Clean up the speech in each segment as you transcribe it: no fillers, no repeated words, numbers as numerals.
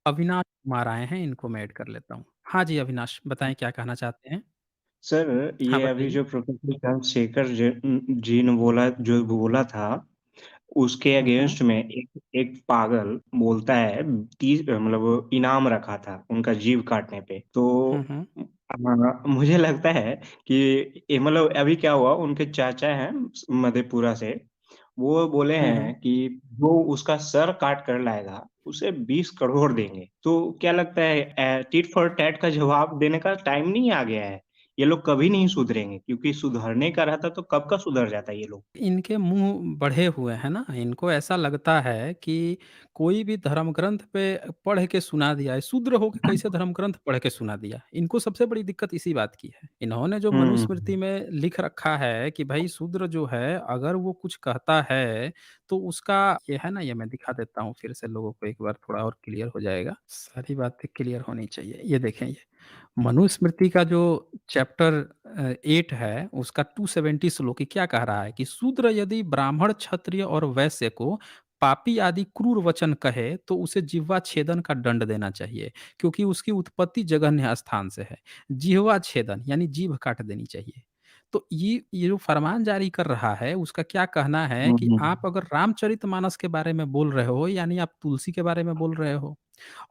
अविनाश कुमार आए हैं, इनको मैं ऐड कर लेता हूँ। हाँ जी, अविनाश बताएँ क्या कहना चाहते हैं? सर, हाँ, ये अभी बताइए। जो प्रोफ़ेसर चंद्रशेखर जी ने बोला था, उसके हुँ, हुँ। अगेंस्ट में एक एक पागल बोलता है मतलब इनाम रखा था उनका जीभ काटने पे। तो हुँ, हुँ। मुझे लगता है कि ये मतलब अभी क्या हुआ उनके चाचा हैं मधेपुरा से, वो बोले हुँ, हुँ। हैं कि जो उसका सर काट कर लाएगा, उसे 20 करोड़ देंगे। तो क्या लगता है टिट फॉर टैट का जवाब देने का टाइम नहीं आ गया है? ये लोग कभी नहीं सुधरेंगे क्योंकि सुधरने का रहता तो कब का सुधर जाता ये लोग। इनके मुँह बढ़े हुए हैं ना, इनको ऐसा लगता है कि कोई भी धर्म ग्रंथ पे पढ़ के सुना दिया है, शूद्र होके कैसे धर्म ग्रंथ पढ़ के सुना दिया। इनको सबसे बड़ी दिक्कत इसी बात की है। इन्होंने जो हुँ, मनुस्मृति में लिख रखा है कि भाई शूद्र जो है अगर वो कुछ कहता है, तो उसका ये है ना, ये मैं दिखा देता हूँ फिर से लोगों को एक बार थोड़ा और क्लियर हो जाएगा। सारी बातें क्लियर होनी चाहिए। ये देखें ये। मनुस्मृति का जो चैप्टर 8 है, उसका 270 श्लोक क्या कह रहा है कि शूद्र यदि ब्राह्मण, क्षत्रिय और वैश्य को पापी आदि क्रूर वचन कहे, तो उसे जिह्वा छेदन का दंड देना चाहिए, क्योंकि उसकी उत्पत्ति जघन्य स्थान से है। जिह्वा छेदन यानी जीभ काट देनी चाहिए। तो ये जो फरमान जारी कर रहा है, उसका क्या कहना है हुँ, कि हुँ। आप अगर रामचरितमानस के बारे में बोल रहे हो, यानी आप तुलसी के बारे में बोल रहे हो।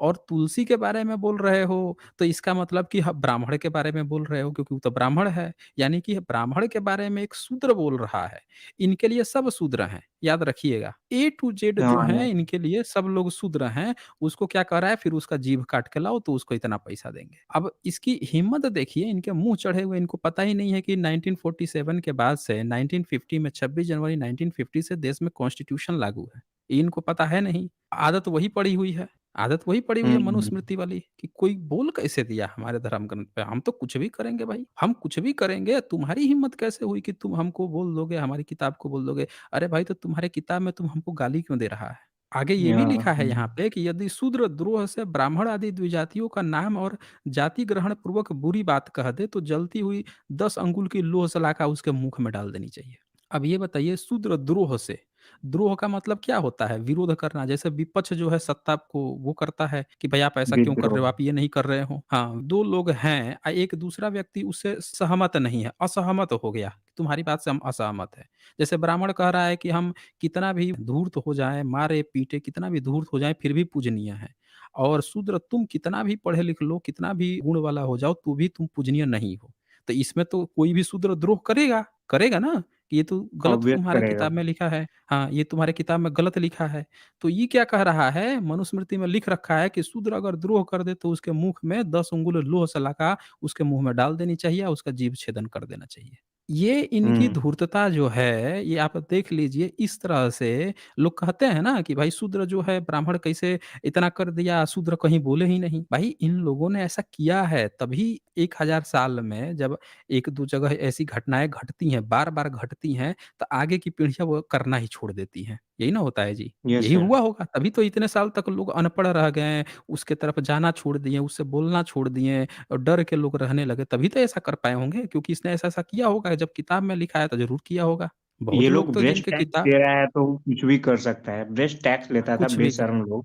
और तुलसी के बारे में बोल रहे हो, तो इसका मतलब कि ह ब्राह्मण के बारे में बोल रहे हो, क्योंकि वो तो ब्राह्मण है। यानी कि ब्राह्मण के बारे में एक शूद्र बोल रहा है। इनके लिए सब शूद्र हैं, याद रखिएगा। ए टू जेड जो हाँ, हैं, इनके लिए सब लोग शूद्र हैं। उसको क्या कह रहा है, फिर उसका जीभ काट के लाओ तो उसको इतना पैसा देंगे। अब इसकी हिम्मत देखिए, इनके मुँह चढ़े हुए, इनको पता ही नहीं है कि 1947 के बाद से 1950 में 26 जनवरी 1950 से देश में कॉन्स्टिट्यूशन लागू है। ये इनको पता है नहीं। आदत वही पड़ी हुई है। आदत वही पड़ी हुई हुँ, है हुँ। मनुस्मृति वाली कि कोई बोल कैसे दिया हमारे धर्म ग्रंथ पे, हम तो कुछ भी करेंगे भाई, हम कुछ भी करेंगे, तुम्हारी हिम्मत कैसे हुई कि तुम हमको बोल दोगे, हमारी किताब को बोल दोगे। अरे भाई, तो तुम्हारे किताब में तुम हमको गाली क्यों दे रहा है? आगे ये भी लिखा है यहाँ पे कि यदि शूद्र द्रोह से ब्राह्मण आदि द्विजातियों का नाम और जाति ग्रहण पूर्वक बुरी बात कह दे, तो जलती हुई 10 अंगुल की लोह सलाखा उसके मुख में डाल देनी चाहिए। अब ये बताइए, शूद्र द्रोह से, द्रोह का मतलब क्या होता है? विरोध करना। जैसे विपक्ष जो है सत्ता को वो करता है कि भाई आप ऐसा क्यों कर रहे विद्रोह। हो? आप ये नहीं कर रहे हो। हाँ, 2 लोग हैं एक दूसरा व्यक्ति उससे सहमत नहीं है, असहमत हो गया। तुम्हारी बात से हम असहमत हैं। जैसे ब्राह्मण कह रहा है कि हम कितना भी धूर्त हो जाएँ, मारे-पीटे, कितना भी धूर्त हो जाएँ, फिर भी पूजनीय हैं। और शूद्र तुम कितना भी पढ़े लिख लो, कितना भी गुण वाला हो जाओ, तो भी तुम पूजनीय नहीं हो। तो इसमें तो कोई भी शूद्र द्रोह करेगा, करेगा ना? कि ये तो गलत ऑब्वियस तुम्हारे करेगा। किताब में लिखा है। हाँ, ये तुम्हारे किताब में गलत लिखा है। तो ये क्या कह रहा है, मनुस्मृति में लिख रखा है कि शूद्र अगर द्रोह कर दे तो उसके मुख में 10 अंगुल लोह सलाखा उसके मुँह में डाल देनी चाहिए और उसका जीभ छेदन कर देना चाहिए। ये इनकी हुँ, धूर्तता जो है, ये आप देख लीजिए, इस तरह से लोग कहते हैं ना कि भाई शूद्र जो है ब्राह्मण कैसे इतना कर दिया, शूद्र कहीं बोले ही नहीं। भाई इन लोगों ने ऐसा किया है तभी 1000 साल में जब 1-2 जगह ऐसी घटनाएँ घटती हैं, बार-बार घटती हैं, तो आगे की पीढ़ियाँ वो करना ही छोड़ देती हैं। यही ना होता है जी? यस यही सर। हुआ होगा, तभी तो इतने साल तक लोग अनपढ़ रह गए, उसके तरफ जाना छोड़ दिए, उससे बोलना छोड़ दिए और डर के लोग रहने लगे, तभी तो ऐसा कर पाए होंगे, क्योंकि इसने ऐसा-ऐसा किया होगा, जब किताब में लिखा है तो ज़रूर किया होगा। बहुत ये लोग लोग तो ब्रेस्ट जिनके टैक्स किताब दे रहा है तो कुछ भी कर सकता है। ब्रेस्ट टैक्स लेता था कुछ भी कर बेशर्म लोग,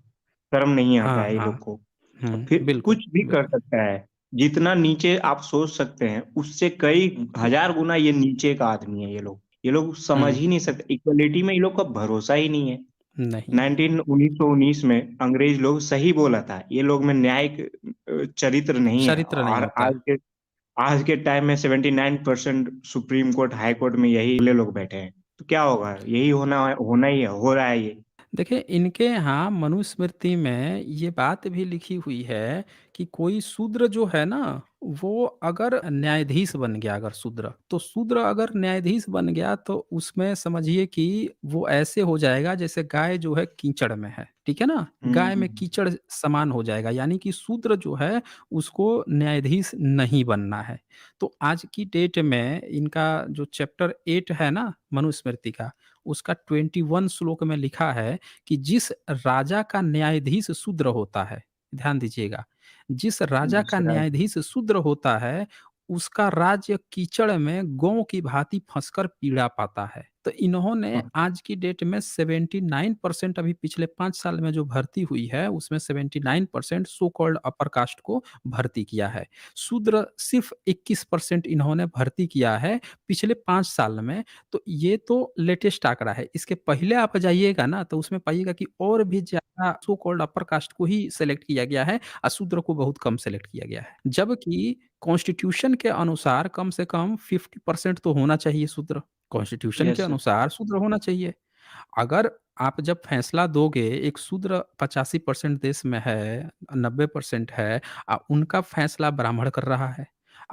शर्म नहीं आता हाँ, है ये हाँ। लोग को। फिर बिल्कुल, कुछ भी कर बिल्कुल। सकता है। जितना नीचे आप सोच सकते हैं, उससे कई हज़ार गुना ये नीचे का आदमी है ये लोग। ये लोग समझ हुँ, ही नहीं सकते, इक्वालिटी में ये लोग का भरोसा ही नहीं है। नहीं है। 1919 में अंग्रेज लोग सही बोला था, ये लोग में न्यायिक चरित्र नहीं है चरित्र नहीं और होता है। आज के टाइम में 79% सुप्रीम कोर्ट, हाई कोर्ट में यही ले लोग बैठे हैं। तो क्या होगा? यही होना ही है, हो रहा है ये। देखिए, इनके यहाँ मनुस्मृति में ये बात भी लिखी हुई है कि कोई शूद्र जो है ना, वो अगर न्यायाधीश बन गया, अगर शूद्र, तो शूद्र अगर न्यायाधीश बन गया तो उसमें समझिए कि वो ऐसे हो जाएगा जैसे गाय जो है कीचड़ में है, ठीक है ना? हुँ, गाय में हुँ। कीचड़ समान हो जाएगा, यानी कि शूद्र जो है उसको न्यायाधीश नहीं बनना है। तो आज की डेट में इनका जो चैप्टर 8 है ना मनुस्मृति का, उसका 21 श्लोक में लिखा है कि जिस राजा का न्यायाधीश शूद्र होता है, ध्यान दीजिएगा, जिस राजा का दूसरा न्यायाधीश शूद्र होता है, उसका राज्य कीचड़ में गौं की भांति फंसकर पीड़ा पाता है। तो इन्होंने हाँ, आज की डेट में 79% अभी पिछले 5 साल में जो भर्ती हुई है, उसमें 79% सो कॉल्ड अपर कास्ट को भर्ती किया है। शूद्र सिर्फ़ 21% इन्होंने भर्ती किया है पिछले 5 साल में, तो ये तो लेटेस्ट आंकड़ा है। इसके पहले आप जाइएगा ना, तो उसमें पाइएगा कि और भी ज़्यादा सो कॉल्ड अपर कास्ट को ही सेलेक्ट किया गया है और शूद्र को बहुत कम सेलेक्ट किया गया है। जबकि कॉन्स्टिट्यूशन के अनुसार कम से कम 50% तो होना चाहिए शूद्र। कॉन्स्टिट्यूशन के यस सर। अनुसार शूद्र होना चाहिए। अगर आप जब फैसला दोगे, एक शूद्र 85% देश में है, 90% है उनका फैसला ब्राह्मण कर रहा है।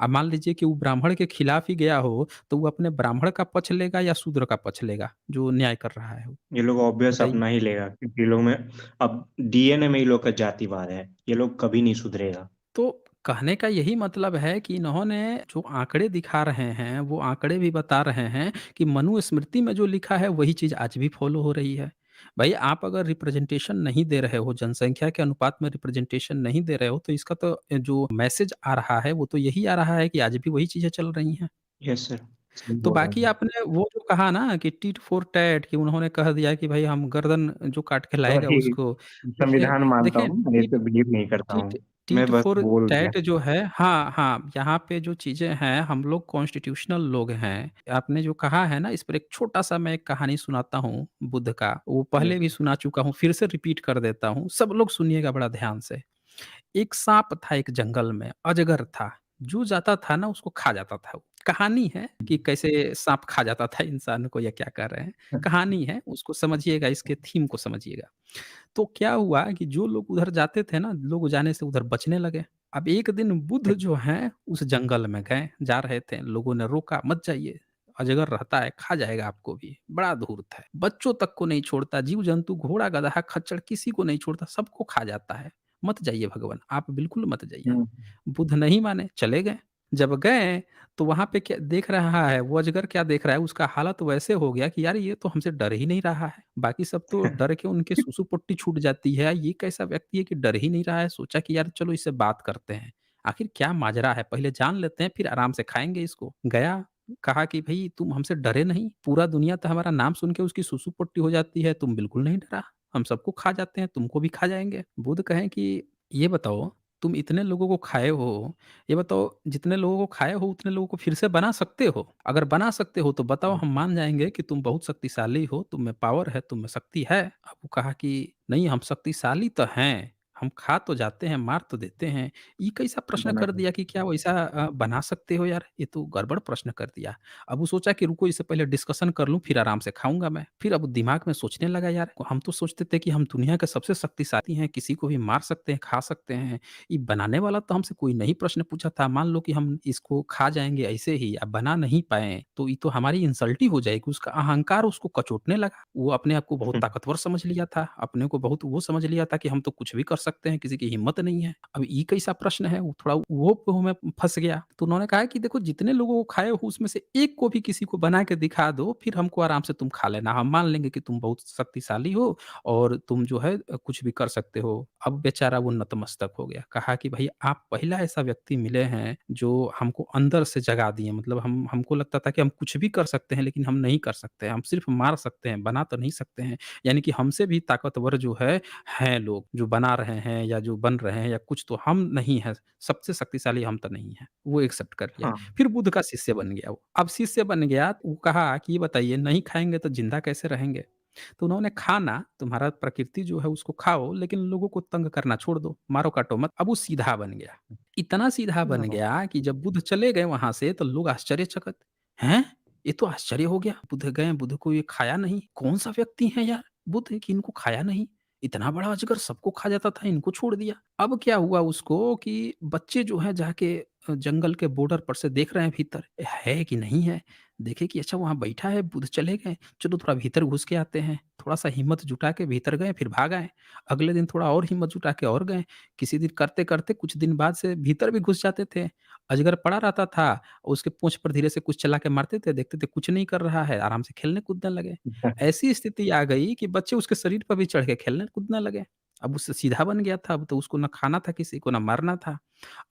मान लीजिए कि वो ब्राह्मण के खिलाफ ही गया हो, तो वो अपने ब्राह्मण का पक्ष लेगा या शूद्र का पक्ष लेगा, जो न्याय कर रहा है वो? ये लोग ऑब्वियस बताइए। अपना ही लेगा क्योंकि ये लोग में अब डीएनए में ही लोग का जातिवाद है। ये लोग कभी नहीं सुधरेगा। तो कहने का यही मतलब है कि इन्होंने जो आंकड़े दिखा रहे हैं, वो आंकड़े भी बता रहे हैं कि मनुस्मृति में जो लिखा है, वही चीज़ आज भी फ़ॉलो हो रही है। भई आप अगर रिप्रेजेंटेशन नहीं दे रहे हो, जनसँख्या के अनुपात में रिप्रेजेंटेशन नहीं दे रहे हो, तो इसका तो जो मैसेज आ रहा है, वो तो यही आ रहा है कि आज भी वही चीज़ें चल रही हैं। यस सर, सही तो बोल रहे बाकी हैं। आपने वो जो कहा ना कि टिट फॉर टैट, कि उन्होंने कह दिया कि भई हम गर्दन जो काट के लाएगा वही उसको। देखिए संविधान मानता देखें हूँ, मैं इस टिट पे बिलीव नहीं करता टिट हूँ। मैं टिट बस फॉर बोल दिया। टैट जो है, हाँ, हाँ, यहाँ पे जो चीज़ें हैं, हम लोग कॉन्स्टिट्यूशनल लोग हैं। आपने जो कहा है ना, इस पर एक छोटा-सा मैं एक कहानी सुनाता हूँ बुद्ध का। वो पहले यस भी सर। सुना चुका हूँ, फिर से रिपीट कर देता हूँ। सब लोग सुनिएगा बड़ा ध्यान से। एक साँप था एक जंगल में, अजगर था। जो जाता था ना उसको खा जाता था वो। कहानी है कि कैसे साँप खा जाता था इंसान को, या क्या कह रहे हैं। कहानी है, उसको समझिएगा, इसके थीम को समझिएगा। तो क्या हुआ कि जो लोग उधर जाते थे ना, लोग जाने से उधर बचने लगे। अब एक दिन बुद्ध जो हैं उस जंगल में गए, जा रहे थे, लोगों ने रोका, "मत जाइए, अजगर रहता है, खा जाएगा आपको भी, बड़ा धूर्त है। बच्चों तक को नहीं छोड़ता, जीव-जंतु, घोड़ा, गदहा, खच्चर किसी को नहीं छोड़ता, सबको खा जाता है। मत जाइए भगवान, आप बिल्कुल मत जाइए।" हुँ, बुद्ध नहीं माने, चले गए। जब गए तो वहाँ पे क्या देख रहा है, वो अजगर क्या देख रहा है, उसका हालत वैसे हो गया कि यार ये तो हमसे डर ही नहीं रहा है। बाकी सब तो डर के उनके सुसुपोट्टी छूट जाती है, ये कैसा व्यक्ति है कि डर ही नहीं रहा है। सोचा कि यार चलो इससे बात करते हैं, आखिर क्या माजरा है, पहले जान लेते हैं फिर आराम से खाएँगे इसको। गया, कहा कि भई तुम हमसे डरे नहीं? पूरा दुनिया तो हमारा नाम सुन के उसकी सुसुपोट्टी हो जाती है, तुम बिल्कुल नहीं डरा? हम सबको खा जाते हैं, तुमको भी खा जाएँगे। बुद्ध कहें कि ये बताओ, तुम इतने लोगों को खाए हो, ये बताओ जितने लोगों को खाए हो उतने लोगों को फिर से बना सकते हो? अगर बना सकते हो तो बताओ, हुँ। हम मान जाएँगे कि तुम बहुत शक्तिशाली हो, तुम में पावर है, तुम में शक्ति है। अब वो कहा कि नहीं, हम शक्तिशाली तो हैं, हम खा तो जाते हैं, मार तो देते हैं। ये कैसा प्रश्न बना कर दिया कि क्या वैसा बना सकते हो यार? ये तो गड़बड़ प्रश्न कर दिया। अब वो सोचा कि रुको, इससे पहले डिस्कशन कर लूँ फिर आराम से खाऊँगा मैं। फिर अब दिमाग में सोचने लगा, यार हम तो सोचते थे कि हम दुनिया के सबसे शक्तिशाली हैं, किसी को भी मार सकते हैं, खा सकते हैं। ये बनाने वाला तो हमसे कोई नहीं प्रश्न पूछा था। मान लो कि हम इसको खा जाएँगे ऐसे ही, अब बना नहीं पाए, तो ये तो हमारी इंसल्ट ही हो जाएगी। उसका अहंकार उसको कचोटने लगा। वो अपने आप को बहुत हुँ, ताकतवर समझ लिया था, अपने को बहुत वो समझ लिया था कि हम तो कुछ भी कर सकते हैं, किसी की हिम्मत नहीं है। अब ये कैसा प्रश्न है? वो थोड़ा वो में फँस गया। तो उन्होंने कहा कि देखो, जितने लोगों को खाए हो उसमें से एक को भी किसी को बना के दिखा दो, फिर हमको आराम से तुम खा लेना। हम मान लेंगे कि तुम बहुत शक्तिशाली हो और तुम जो है कुछ भी कर सकते हो। अब बेचारा वो नतमस्तक हो गया। कहा कि भई आप पहला ऐसा व्यक्ति मिले हैं जो हमको अंदर से जगा दिए। मतलब हमको लगता था कि हम कुछ भी कर सकते हैं, लेकिन हम नहीं कर सकते। हम सिर्फ़ मार सकते हैं, बना तो नहीं सकते हैं। यानी कि हमसे भी ताकतवर जो है, हैं लोग जो बना रहे हैं या जो बन रहे हैं या कुछ, तो हम नहीं हैं, सबसे शक्तिशाली हम तो नहीं हैं। वो एक्सेप्ट कर लिया। हाँ, फिर बुद्ध का शिष्य बन गया वो। अब शिष्य बन गया तो वो कहा कि ये बताइए, नहीं खाएँगे तो ज़िंदा कैसे रहेंगे? तो उन्होंने खाना, तुम्हारा प्रकृति जो है उसको खाओ, लेकिन लोगों को तंग करना छोड़ दो, मारो-काटो मत। अब वो सीधा बन गया। इतना सीधा बन ओह! गया कि जब बुद्ध चले गए वहाँ से तो लोग आश्चर्यचकित, हैं? ये तो आश्चर्य हो गया। बुद्ध गए, बुद्ध को ये खाया नहीं। कौन-सा व्यक्ति है यार बुद्ध कि इनको खाया नहीं? इतना बड़ा अजगर सबको खा जाता था, इनको छोड़ दिया। अब क्या हुआ उसको कि बच्चे जो हैं जाके जंगल के बॉर्डर पर से देख रहे हैं भीतर, है कि नहीं है? देखे कि अच्छा वहाँ बैठा है, बुद्ध चले गए। चलो थोड़ा भीतर घुस के आते हैं। थोड़ा-सा हिम्मत जुटा के भीतर गए, फिर भाग आए। अगले दिन थोड़ा और हिम्मत जुटा के और गए। किसी दिन करते-करते कुछ दिन बाद से भीतर भी घुस जाते थे। अजगर पड़ा रहता था, उसके पूँछ पर धीरे से कुछ चला के मारते थे, देखते थे कुछ नहीं कर रहा है, आराम से खेलने-कूदने लगे। ऐसी स्थिति आ गई कि बच्चे उसके शरीर पर भी चढ़ के खेलने-कूदने लगे। अब उससे सीधा बन गया था, अब तो उसको ना खाना था किसी को, ना मारना था।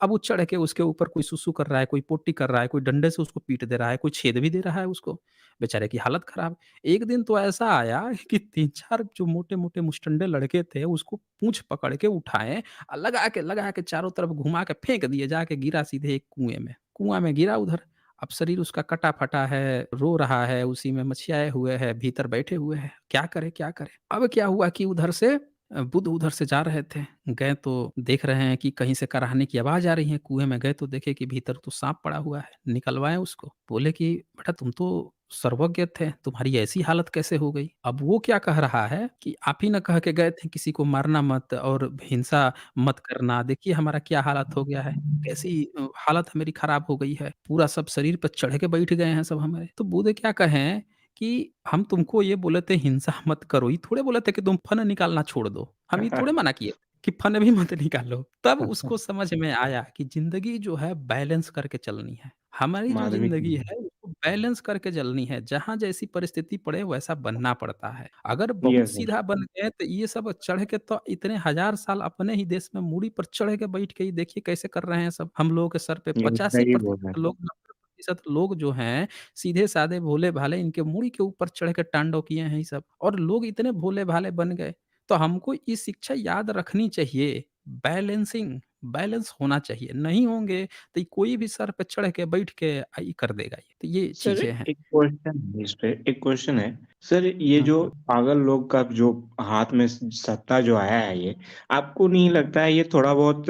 अब वो चढ़ के उसके ऊपर कोई सुसु कर रहा है, कोई पोटी कर रहा है, कोई डंडे से उसको पीट दे रहा है, कोई छेद भी दे रहा है उसको। बेचारे की हालत खराब। एक दिन तो ऐसा आया कि 3-4 जो मोटे-मोटे मुस्टंडे लड़के थे, उसको पूँछ पकड़ के उठाए लगा के चारों तरफ घुमा के फेंक दिए, जाके गिरा सीधे एक कुएँ में। कुआँ में गिरा उधर। अब शरीर उसका कटा-फटा है, रो रहा है, उसी में मछियाए हुए है, भीतर बैठे हुए हैं। क्या करे, क्या करे? अब क्या हुआ कि उधर से बुध उधर से जा रहे थे। गए तो देख रहे हैं कि कहीं से कराहने की आवाज़ आ रही है। कुएँ में गए तो देखे कि भीतर तो साँप पड़ा हुआ है। निकलवाए उसको। बोले कि बेटा तुम तो सर्वज्ञ थे, तुम्हारी ऐसी हालत कैसे हो गई? अब वो क्या कह रहा है कि आप ही ना कह के गए थे किसी को मारना मत और हिंसा मत करना। देखिए हमारा क्या हालत हो गया है। कैसी हालत मेरी खराब हो गई है। पूरा सब शरीर पे चढ़ के बैठ गए हैं सब हमारे। तो बूढ़े क्या कहें कि हम तुमको ये बोले थे हिंसा मत करो, ये थोड़े बोले थे कि तुम फन निकालना छोड़ दो। हम ये थोड़े मना किए कि फन भी मत निकालो। तब उसको समझ में आया कि ज़िंदगी जो है बैलेंस करके चलनी है। हमारी जो माधवी ज़िंदगी है उसको बैलेंस करके चलनी है। जहाँ जैसी परिस्थिति पड़े वैसा बनना पड़ता है। अगर बहुत यस, यस, सीधा बन गए तो ये सब चढ़ के तो इतने हज़ार साल अपने ही देश में मूड़ी पर चढ़ के बैठ के ही देखिए कैसे कर रहे हैं सब। हम लोगों के सर पे ये सही बोल रहे 85% हैं। लोग 90% लोग जो हैं सीधे-साधे भोले-भाले इनके मूड़ी के ऊपर चढ़ के तांडव किए हैं ये सब और लोग इतने भोले-भाले बन गए। तो हमको ये शिक्षा याद रखनी चाहिए, बैलेंसिंग बैलेंस होना चाहिए। नहीं होंगे तो ये कोई भी सर पे चढ़ के बैठ के ये कर देगा ये। तो ये सर चीज़ें हैं। एक क्वेश्चन है इस पे, एक क्वेश्चन है। सर ये हुँ, जो हुँ। पागल लोग का जो हाथ में सत्ता जो आया है ये, आपको नहीं लगता है ये थोड़ा बहुत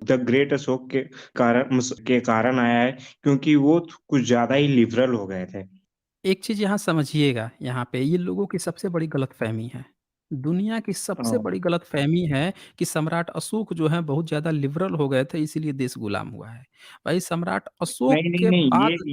द ग्रेट अशोक के कारण आया है? क्योंकि वो कुछ ज़्यादा ही लिबरल हो गए थे। एक चीज़ यहाँ समझिएगा, यहाँ पे ये लोगों की सबसे बड़ी गलतफ़हमी है। दुनिया की सबसे हाँ। बड़ी गलतफ़हमी है कि सम्राट अशोक जो हैं बहुत ज़्यादा लिबरल हो गए थे इसीलिए देश गुलाम हुआ है। भाई सम्राट अशोक नहीं, नहीं, के नहीं, बाद से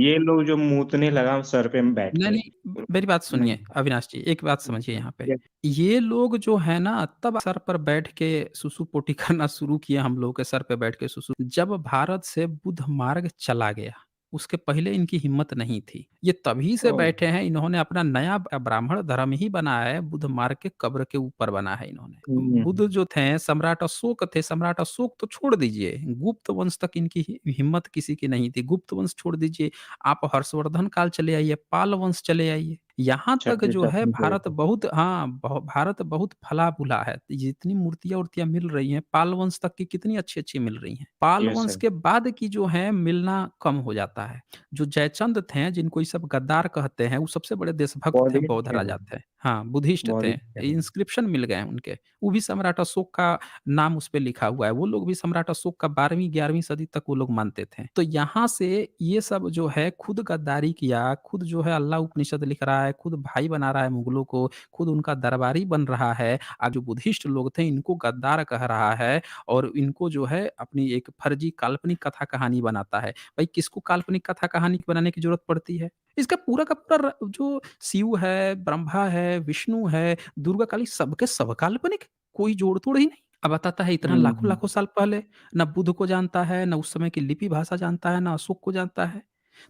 ये लोग जो मूतने लगा सर पे बैठ नहीं, के। नहीं मेरी बात नहीं। सुनिए अविनाश जी, एक बात समझिए यहाँ पे। यस। ये लोग जो है ना तब सर पर बैठ के सुसु-पोटी करना शुरू किए हम लोगों के सर पे बैठ के सुसु जब भारत से बुद्ध मार्ग चला गया। उसके पहले इनकी हिम्मत नहीं थी। ये तभी से ओह! बैठे हैं इन्होंने अपना नया ब्राह्मण धर्म ही बनाया है, बुद्ध मार्ग के कब्र के ऊपर बना है इन्होंने। हुँ, बुद्ध जो थे सम्राट अशोक तो छोड़ दीजिए, गुप्त वंश तक इनकी हिम्मत किसी की नहीं थी। गुप्त वंश छोड़ दीजिए आप हर्षवर्धन काल चले आइए, पाल वंश चले आइए। यहाँ तक छठे जो है सतवें भारत पे। बहुत हाँ, भारत बहुत फला-फूला है। जितनी मूर्तियाँ-वूर्तियाँ मिल रही हैं, पाल वंश तक की कितनी अच्छी-अच्छी मिल रही हैं। पाल यस वंश सर। के बाद की जो है मिलना कम हो जाता है। जो जयचंद थे, जिनको ये सब गद्दार कहते हैं, वो सबसे बड़े देशभक्त थे, बौद्धिस्ट बौद्ध थे राजा वो, थे। हाँ, बुद्धिस्ट थे। बौद्धिस्ट थे वो। इंस्क्रिप्शन मिल गए हैं उनके। वो भी सम्राट अशोक का नाम उसपे लिखा हुआ है। वो लोग भी सम्राट अशोक का 12वीं-11वीं सदी तक वो लोग मानते थे। तो यहाँ से ये सब जो है खुद गद्दारी किया, खुद जो है अल्लाह उपनिषद लिख रहा है, खुद भाई बना रहा है मुगलों को, खुद उनका दरबारी बन रहा है। जो बुद्धिस्ट लोग थे इनको गद्दार कह रहा है और इनको जो है अपनी एक फर्जी काल्पनिक कथा कहानी बनाता है। भाई किसको काल्पनिक कथा कहानी बनाने की ज़रूरत पड़ती है? इसका पूरा का पूरा जो शिव है, ब्रह्मा है, विष्णु है, दुर्गा काली सबके सब काल्पनिक, कोई जोड़-तोड़ ही नहीं। अब बताता है इतना हुँ, हुँ। लाखों-लाखों साल पहले, ना बुद्ध को जानता है, ना उस समय की लिपि भाषा जानता है, ना अशोक को जानता है।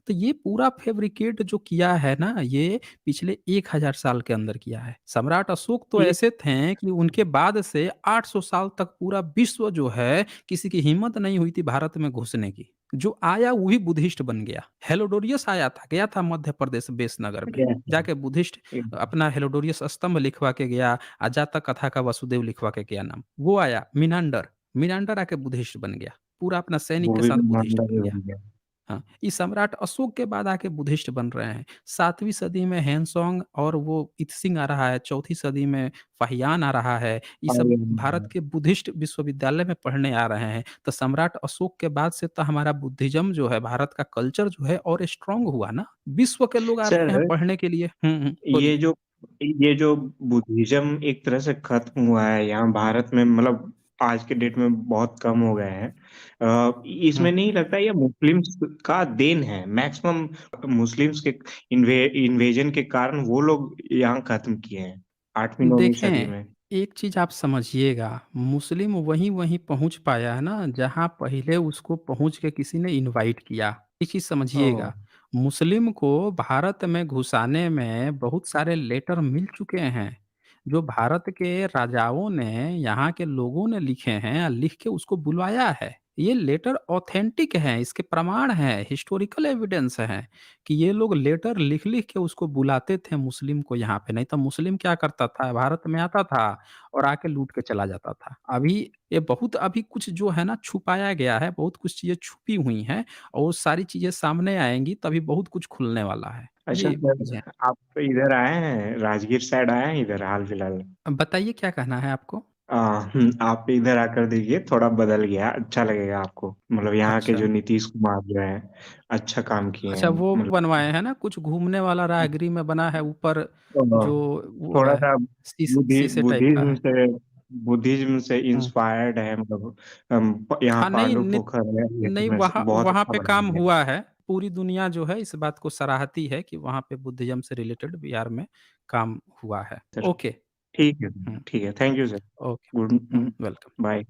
तो ये पूरा फ़ैब्रिकेट जो किया है ना, ये पिछले 1000 साल के अंदर किया है। सम्राट अशोक तो ये ऐसे थे कि उनके बाद से 800 साल तक पूरा विश्व जो है, किसी की हिम्मत नहीं हुई थी भारत में घुसने की। जो आया वही बुद्धिस्ट बन गया। हेलोडोरियस आया था, गया था मध्य प्रदेश बेसनगर में। Yes sir. जाके बुद्धिस्ट यस सर। अपना हेलोडोरियस स्तंभ लिखवा के गया, जातक कथा का वसुदेव लिखवा के गया नाम। वो आया मीनांडर, मीनांडर आके बुद्धिस्ट बन गया। पूरा अपना सैनिक वो के भी साथ बुद्धिस्ट ब्रह्मांड बन में गया। बन गया। हाँ, ये सम्राट अशोक के बाद आके बुद्धिस्ट बन रहे हैं। 7वीं सदी में ह्वेनसांग और वो ईत्सिंग आ रहा है, 4थी सदी में फाहियान आ रहा है। ये और सब ये भारत के बुद्धिस्ट विश्वविद्यालय में पढ़ने आ रहे हैं। तो सम्राट अशोक के बाद से तो हमारा बुद्धिज़्म जो है, भारत का कल्चर जो है और स्ट्रॉन्ग हुआ ना। विश्व के लोग आ रहे हैं सर पढ़ने के लिए। ये बोलिए। जो ये जो बुद्धिज़्म एक तरह से खत्म हुआ है यहाँ भारत में, मतलब आज के डेट में बहुत कम हो गए हैं। हुँ। इसमें नहीं लगता ये मुस्लिम्स का देन है। मैक्सिमम मुस्लिम्स के इन्वेजन के कारण वो लोग यहाँ खत्म किए हैं 8वीं-9वीं सदी देखें, में। एक चीज़ आप समझिएगा, मुस्लिम वहीं-वहीं पहुँच पाया है ना, जहाँ पहले उसको पहुँच के किसी ने इनवाइट किया। एक चीज़ ओह! समझिएगा, मुस्लिम को भारत में घुसाने में बहुत सारे लेटर मिल चुके हैं। जो भारत के राजाओं ने, यहाँ के लोगों ने लिखे हैं, लिख के उसको बुलवाया है। ये लेटर ऑथेंटिक हैं, इसके प्रमाण हैं, हिस्टोरिकल एविडेंस हैं कि ये लोग लेटर लिख-लिख के उसको बुलाते थे मुस्लिम को यहाँ पे। नहीं तो मुस्लिम क्या करता था, भारत में आता था और आके लूट के चला जाता था। अभी ये बहुत अभी कुछ जो है ना छुपाया गया है, बहुत कुछ चीज़ें छुपी हुई हैं और वो सारी चीज़ें सामने आएँगी तभी बहुत कुछ खुलने वाला है। अच्छा जी, सर, जी। आप इधर आए हैं, राजगीर साइड आए हैं इधर हाल-फिलहाल? बताइए क्या कहना है आपको? अ, आप इधर आकर देखिए थोड़ा बदल गया, अच्छा लगेगा आपको। मतलब यहाँ के अच्छा। जो नीतीश कुमार जो हैं, अच्छा काम किए अच्छा हैं। वो मतलब बनवाए हैं ना कुछ घूमने वाला राहगीरी में बना है ऊपर अ, जो वो है थोड़ा-सा शीशे टाइप का है। बुद्धिज़्म से हुँ। इंस्पायर्ड है मतलब यहाँ हाँ, नहीं पांडु पोखर है, ये सब नहीं में से वहाँ बहुत वहाँ अच्छा पे काम बनाया गया है। हुआ है। पूरी दुनिया जो है इस बात को सराहती है कि वहाँ पे बुद्धिज़्म से रिलेटेड बिहार में काम हुआ है। Sir okay. ठीक है, हुँ, ठीक है। Thank you sir. Okay. Good hmm, welcome. Bye.